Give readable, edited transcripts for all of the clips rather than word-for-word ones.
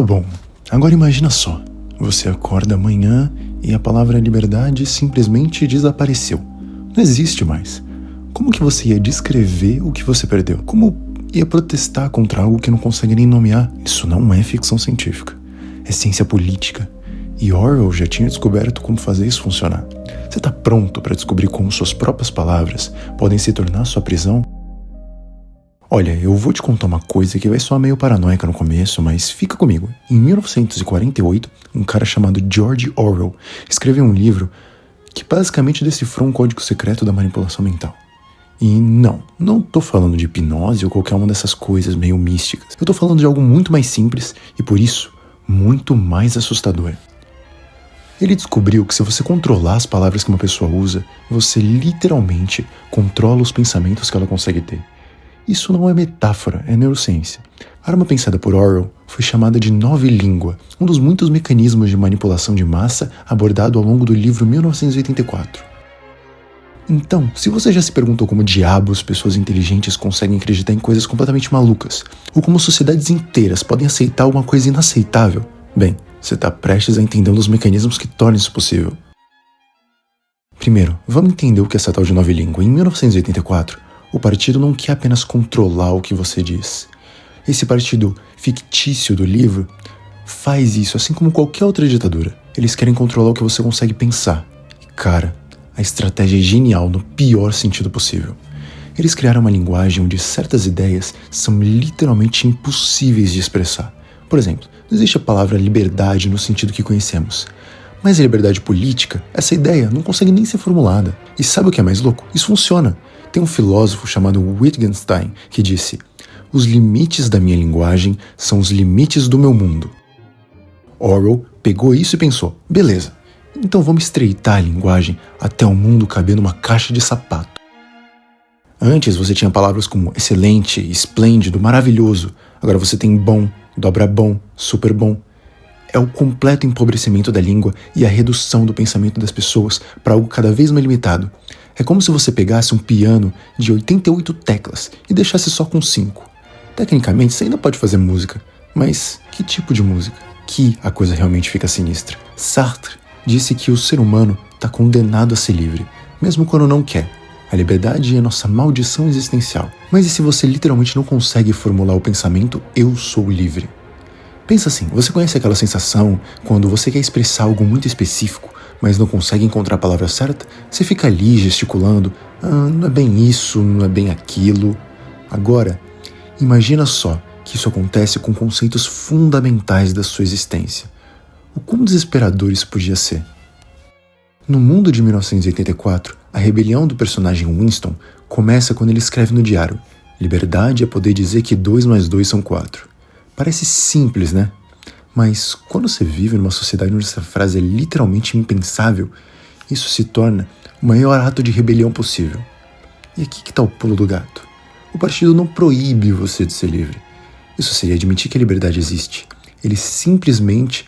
bom, agora imagina só, você acorda amanhã e a palavra liberdade simplesmente desapareceu. Não existe mais. Como que você ia descrever o que você perdeu? Como ia protestar contra algo que não consegue nem nomear? Isso não é ficção científica, é ciência política. E Orwell já tinha descoberto como fazer isso funcionar. Você está pronto para descobrir como suas próprias palavras podem se tornar sua prisão? Olha, eu vou te contar uma coisa que vai soar meio paranoica no começo, mas fica comigo. Em 1948, um cara chamado George Orwell escreveu um livro que basicamente decifrou um código secreto da manipulação mental. E não tô falando de hipnose ou qualquer uma dessas coisas meio místicas. Eu tô falando de algo muito mais simples e, por isso, muito mais assustador. Ele descobriu que se você controlar as palavras que uma pessoa usa, você literalmente controla os pensamentos que ela consegue ter. Isso não é metáfora, é neurociência. A arma pensada por Orwell foi chamada de nova língua, um dos muitos mecanismos de manipulação de massa abordado ao longo do livro 1984. Então, se você já se perguntou como diabos pessoas inteligentes conseguem acreditar em coisas completamente malucas, ou como sociedades inteiras podem aceitar alguma coisa inaceitável, bem, você está prestes a entender um dos mecanismos que tornam isso possível. Primeiro, vamos entender o que é essa tal de nova língua. Em 1984, o partido não quer apenas controlar o que você diz. Esse partido fictício do livro faz isso, assim como qualquer outra ditadura. Eles querem controlar o que você consegue pensar. E, cara, a estratégia é genial no pior sentido possível. Eles criaram uma linguagem onde certas ideias são literalmente impossíveis de expressar. Por exemplo, não existe a palavra liberdade no sentido que conhecemos. Mas a liberdade política, essa ideia não consegue nem ser formulada. E sabe o que é mais louco? Isso funciona. Tem um filósofo chamado Wittgenstein que disse: os limites da minha linguagem são os limites do meu mundo. Orwell pegou isso e pensou: beleza, então vamos estreitar a linguagem até o mundo caber numa caixa de sapato. Antes você tinha palavras como excelente, esplêndido, maravilhoso. Agora você tem bom, dobra bom, super bom. É o completo empobrecimento da língua e a redução do pensamento das pessoas para algo cada vez mais limitado. É como se você pegasse um piano de 88 teclas e deixasse só com 5. Tecnicamente, você ainda pode fazer música, mas que tipo de música? Que a coisa realmente fica sinistra. Sartre disse que o ser humano está condenado a ser livre, mesmo quando não quer. A liberdade é nossa maldição existencial. Mas e se você literalmente não consegue formular o pensamento "eu sou livre"? Pensa assim, você conhece aquela sensação quando você quer expressar algo muito específico, mas não consegue encontrar a palavra certa? Você fica ali gesticulando, não é bem isso, não é bem aquilo. Agora, imagina só que isso acontece com conceitos fundamentais da sua existência. O quão desesperador isso podia ser? No mundo de 1984, a rebelião do personagem Winston começa quando ele escreve no diário: liberdade é poder dizer que 2 mais 2 são 4. Parece simples, né? Mas quando você vive numa sociedade onde essa frase é literalmente impensável, isso se torna o maior ato de rebelião possível. E aqui que está o pulo do gato. O partido não proíbe você de ser livre. Isso seria admitir que a liberdade existe. Eles simplesmente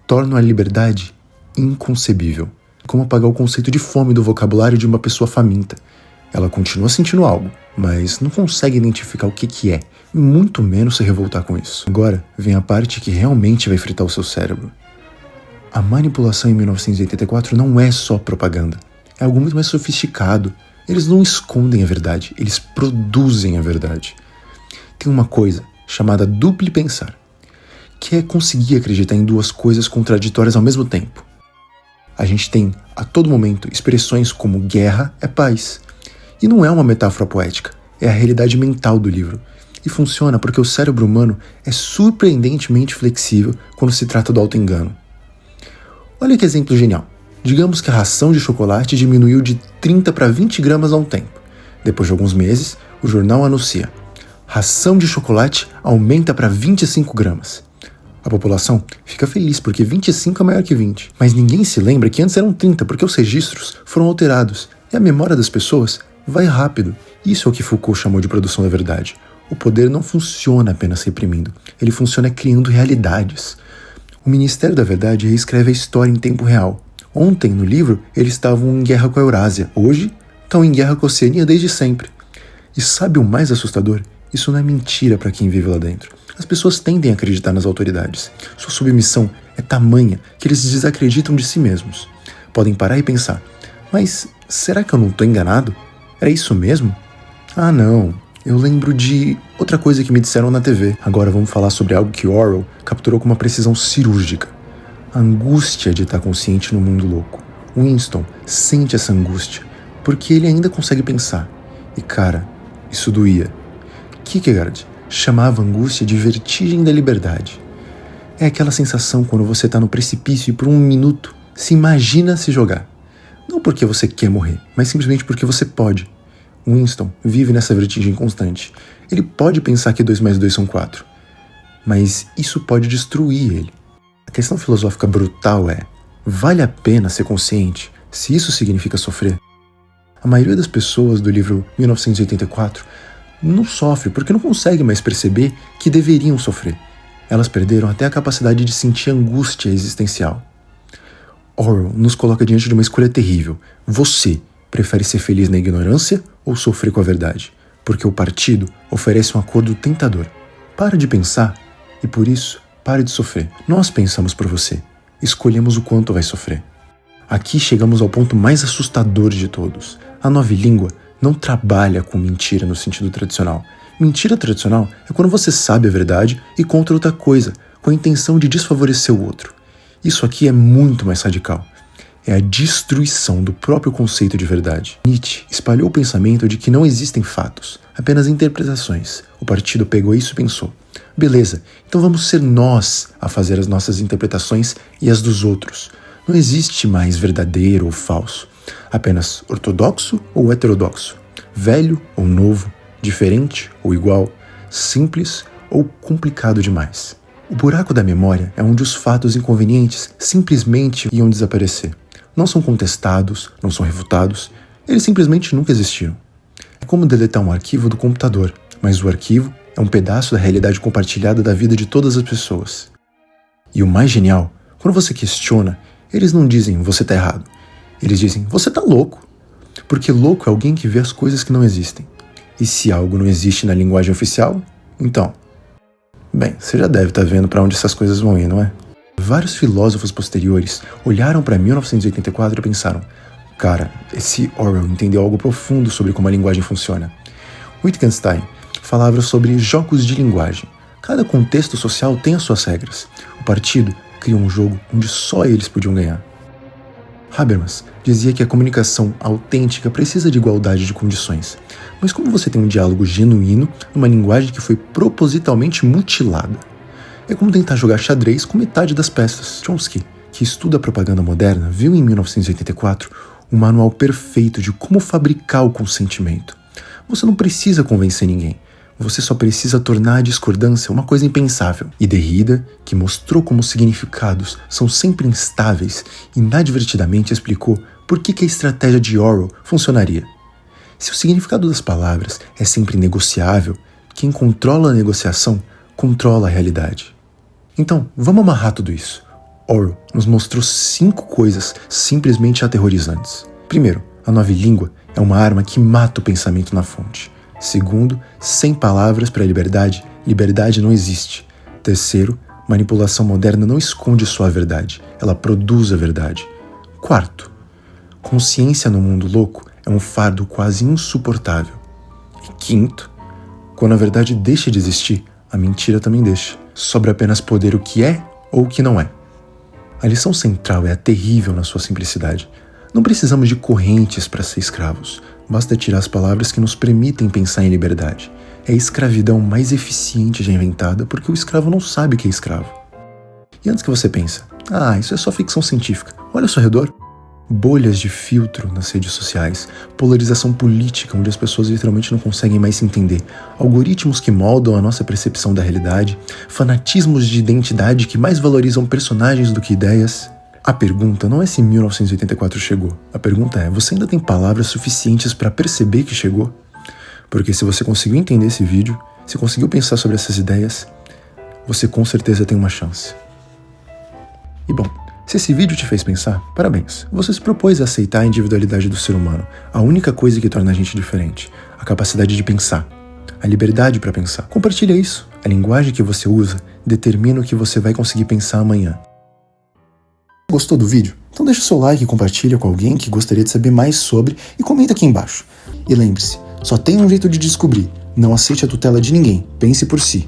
tornam a liberdade inconcebível. Como apagar o conceito de fome do vocabulário de uma pessoa faminta. Ela continua sentindo algo, mas não consegue identificar o que é, e muito menos se revoltar com isso. Agora vem a parte que realmente vai fritar o seu cérebro. A manipulação em 1984 não é só propaganda, é algo muito mais sofisticado. Eles não escondem a verdade, eles produzem a verdade. Tem uma coisa chamada duplo pensar, que é conseguir acreditar em duas coisas contraditórias ao mesmo tempo. A gente tem, a todo momento, expressões como guerra é paz. E não é uma metáfora poética, é a realidade mental do livro. E funciona porque o cérebro humano é surpreendentemente flexível quando se trata do auto-engano. Olha que exemplo genial. Digamos que a ração de chocolate diminuiu de 30 para 20 gramas há um tempo. Depois de alguns meses, o jornal anuncia: ração de chocolate aumenta para 25 gramas. A população fica feliz porque 25 é maior que 20. Mas ninguém se lembra que antes eram 30 porque os registros foram alterados. E a memória das pessoas vai rápido. Isso é o que Foucault chamou de produção da verdade. O poder não funciona apenas reprimindo. Ele funciona criando realidades. O Ministério da Verdade reescreve a história em tempo real. Ontem, no livro, eles estavam em guerra com a Eurásia. Hoje, estão em guerra com a Oceania desde sempre. E sabe o mais assustador? Isso não é mentira para quem vive lá dentro. As pessoas tendem a acreditar nas autoridades. Sua submissão é tamanha que eles desacreditam de si mesmos. Podem parar e pensar, mas será que eu não estou enganado? Era isso mesmo? Ah não, eu lembro de outra coisa que me disseram na TV. Agora vamos falar sobre algo que Orwell capturou com uma precisão cirúrgica. A angústia de estar consciente no mundo louco. Winston sente essa angústia porque ele ainda consegue pensar. E cara, isso doía. Kierkegaard chamava a angústia de vertigem da liberdade. É aquela sensação quando você está no precipício e por um minuto se imagina se jogar. Não porque você quer morrer, mas simplesmente porque você pode. Winston vive nessa vertigem constante. Ele pode pensar que 2 mais 2 são 4, mas isso pode destruir ele. A questão filosófica brutal é, vale a pena ser consciente se isso significa sofrer? A maioria das pessoas do livro 1984 não sofre porque não consegue mais perceber que deveriam sofrer. Elas perderam até a capacidade de sentir angústia existencial. Orwell nos coloca diante de uma escolha terrível. Você prefere ser feliz na ignorância ou sofrer com a verdade? Porque o partido oferece um acordo tentador. Para de pensar e, por isso, pare de sofrer. Nós pensamos por você. Escolhemos o quanto vai sofrer. Aqui chegamos ao ponto mais assustador de todos. A nova língua não trabalha com mentira no sentido tradicional. Mentira tradicional é quando você sabe a verdade e conta outra coisa, com a intenção de desfavorecer o outro. Isso aqui é muito mais radical. É a destruição do próprio conceito de verdade. Nietzsche espalhou o pensamento de que não existem fatos, apenas interpretações. O partido pegou isso e pensou, beleza, então vamos ser nós a fazer as nossas interpretações e as dos outros. Não existe mais verdadeiro ou falso, apenas ortodoxo ou heterodoxo, velho ou novo, diferente ou igual, simples ou complicado demais. O buraco da memória é onde os fatos inconvenientes simplesmente iam desaparecer. Não são contestados, não são refutados, eles simplesmente nunca existiram. É como deletar um arquivo do computador, mas o arquivo é um pedaço da realidade compartilhada da vida de todas as pessoas. E o mais genial, quando você questiona, eles não dizem você tá errado, eles dizem você tá louco. Porque louco é alguém que vê as coisas que não existem. E se algo não existe na linguagem oficial, então... Bem, você já deve estar vendo para onde essas coisas vão ir, não é? Vários filósofos posteriores olharam para 1984 e pensaram, cara, esse Orwell entendeu algo profundo sobre como a linguagem funciona. Wittgenstein falava sobre jogos de linguagem. Cada contexto social tem as suas regras. O partido criou um jogo onde só eles podiam ganhar. Habermas dizia que a comunicação autêntica precisa de igualdade de condições. Mas como você tem um diálogo genuíno numa linguagem que foi propositalmente mutilada? É como tentar jogar xadrez com metade das peças. Chomsky, que estuda a propaganda moderna, viu em 1984 um manual perfeito de como fabricar o consentimento. Você não precisa convencer ninguém. Você só precisa tornar a discordância uma coisa impensável. E Derrida, que mostrou como os significados são sempre instáveis, inadvertidamente explicou por que a estratégia de Orwell funcionaria. Se o significado das palavras é sempre negociável, quem controla a negociação controla a realidade. Então, vamos amarrar tudo isso. Orwell nos mostrou 5 coisas simplesmente aterrorizantes. Primeiro, a nova língua é uma arma que mata o pensamento na fonte. Segundo, sem palavras para a liberdade, liberdade não existe. Terceiro, manipulação moderna não esconde sua verdade, ela produz a verdade. Quarto, consciência no mundo louco é um fardo quase insuportável. E quinto, quando a verdade deixa de existir, a mentira também deixa. Sobra apenas poder o que é ou o que não é. A lição central é a terrível na sua simplicidade. Não precisamos de correntes para ser escravos. Basta tirar as palavras que nos permitem pensar em liberdade. É a escravidão mais eficiente já inventada porque o escravo não sabe que é escravo. E antes que você pense, isso é só ficção científica, olha ao seu redor. Bolhas de filtro nas redes sociais, polarização política onde as pessoas literalmente não conseguem mais se entender, algoritmos que moldam a nossa percepção da realidade, fanatismos de identidade que mais valorizam personagens do que ideias. A pergunta não é se 1984 chegou, a pergunta é, você ainda tem palavras suficientes para perceber que chegou? Porque se você conseguiu entender esse vídeo, se conseguiu pensar sobre essas ideias, você com certeza tem uma chance. E bom, se esse vídeo te fez pensar, parabéns. Você se propôs a aceitar a individualidade do ser humano, a única coisa que torna a gente diferente, a capacidade de pensar, a liberdade para pensar. Compartilha isso. A linguagem que você usa determina o que você vai conseguir pensar amanhã. Gostou do vídeo? Então deixa o seu like e compartilha com alguém que gostaria de saber mais sobre e comenta aqui embaixo. E lembre-se, só tem um jeito de descobrir. Não aceite a tutela de ninguém. Pense por si.